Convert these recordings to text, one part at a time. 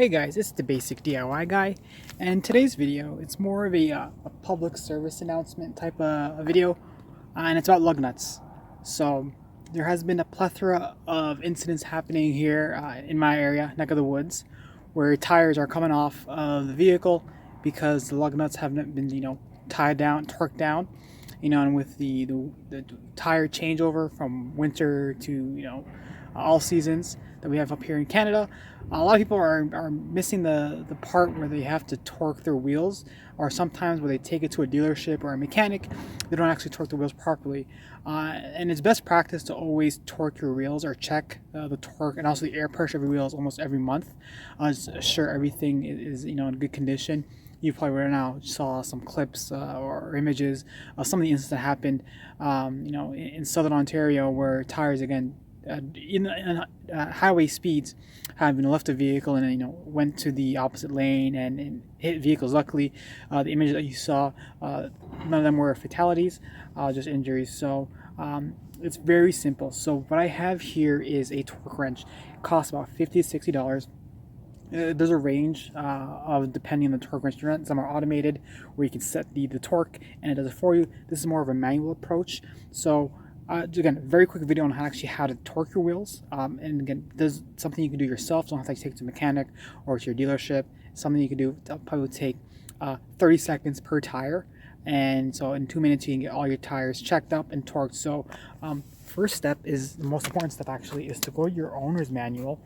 Hey guys, it's the Basic DIY Guy, and today's video, it's more of a public service announcement type of a video, and it's about lug nuts. So there has been a plethora of incidents happening here in my area, neck of the woods, where tires are coming off of the vehicle because the lug nuts haven't been, tied down, torqued down, and with the tire changeover from winter to, all seasons that we have up here in Canada. A lot of people are missing the part where they have to torque their wheels, or sometimes where they take it to a dealership or a mechanic, they don't actually torque the wheels properly. And it's best practice to always torque your wheels or check the torque and also the air pressure of your wheels almost every month. Just assure everything is in good condition. You probably right now saw some clips or images of some of the incidents that happened, in southern Ontario, where tires again in highway speeds have left a vehicle and went to the opposite lane and hit vehicles. Luckily, the images that you saw, none of them were fatalities, just injuries. So it's very simple. So what I have here is a torque wrench. It costs about $50 to $60. There's a range of depending on the torque wrench you're on. Some are automated where you can set the torque and it does it for you. This is more of a manual approach. So again, very quick video on how to torque your wheels. And again, there's something you can do yourself. Don't have to take it to a mechanic or to your dealership. Something you can do. It'll probably take 30 seconds per tire. And so in 2 minutes, you can get all your tires checked up and torqued. So first step is the most important step actually is to go to your owner's manual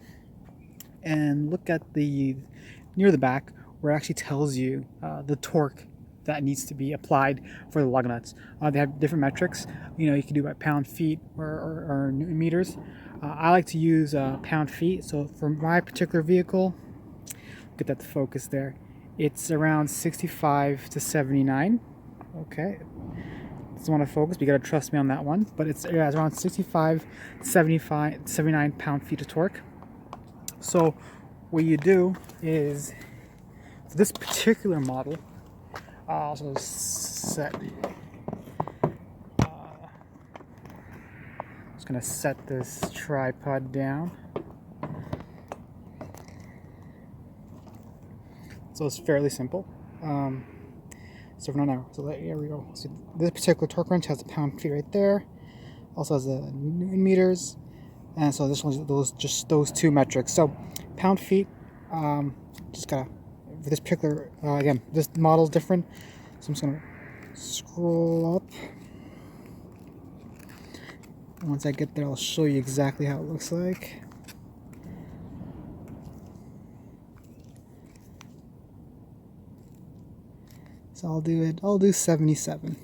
and look at near the back where it actually tells you the torque that needs to be applied for the lug nuts. They have different metrics. You can do by pound feet or newton meters. I like to use pound feet. So for my particular vehicle, get that to focus there. It's around 65 to 79. Okay. Doesn't want to focus, but you gotta trust me on that one. But it's around 65 to 79 pound feet of torque. So what you do is, for this particular model, I'll also set, just gonna set this tripod down. So it's fairly simple. So for now, here we go. So this particular torque wrench has a pound feet right there. Also has a newton meters. And so this one's those two metrics. So pound feet, just gotta, for this particular, again, this model's different. So I'm just gonna scroll up. And once I get there, I'll show you exactly how it looks like. So I'll do 77.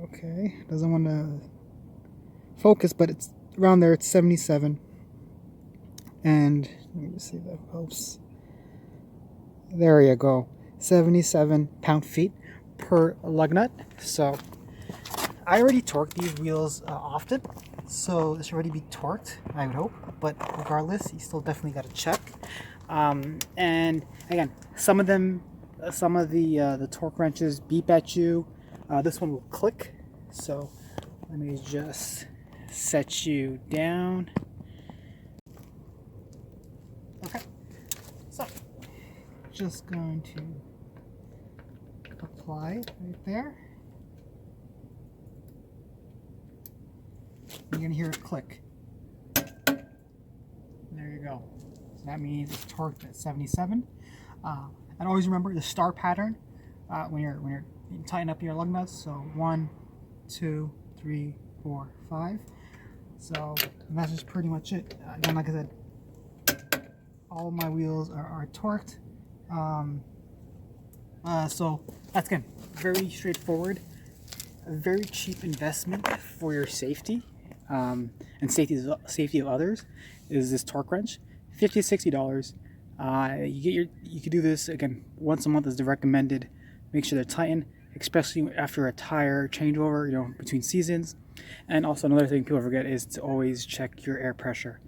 Okay, doesn't want to focus, but it's around there. It's 77, and let me just see if that helps. There you go, 77 pound feet per lug nut. So I already torque these wheels often, so this should already be torqued, I would hope. But regardless, you still definitely got to check. And again, some of the torque wrenches beep at you. This one will click. So let me just set you down. Okay. So just going to apply it right there. You're going to hear it click. There you go. So that means it's torqued at 77. And always remember the star pattern when you're tighten up your lug nuts. So 1, 2, 3, 4, 5. So that's just pretty much it. Again, like I said, all my wheels are torqued. So that's, again, very straightforward. A very cheap investment for your safety and safety of others is this torque wrench. $50 to $60. You could do this again once a month is the recommended. Make sure they're tightened, especially after a tire changeover, between seasons. And also another thing people forget is to always check your air pressure.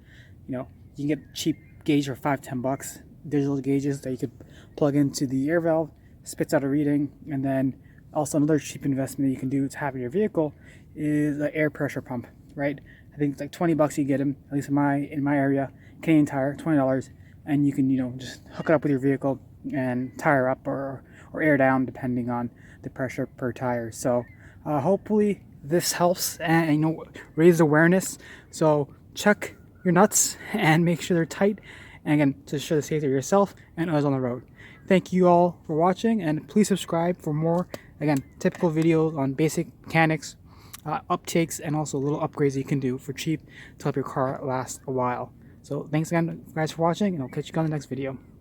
You can get a cheap gauge for $5-10, digital gauges that you could plug into the air valve, spits out a reading. And then also another cheap investment that you can do to have in your vehicle is an air pressure pump, right? I think it's like 20 bucks you get them, at least in my area. Canadian Tire, $20, and you can just hook it up with your vehicle and tire up or air down depending on the pressure per tire. So hopefully this helps and raise awareness. So check your nuts and make sure they're tight, and again, to ensure the safety of yourself and others on the road. Thank you all for watching, and please subscribe for more, again, typical videos on basic mechanics, uptakes, and also little upgrades you can do for cheap to help your car last a while. So thanks again guys for watching, and I'll catch you on the next video.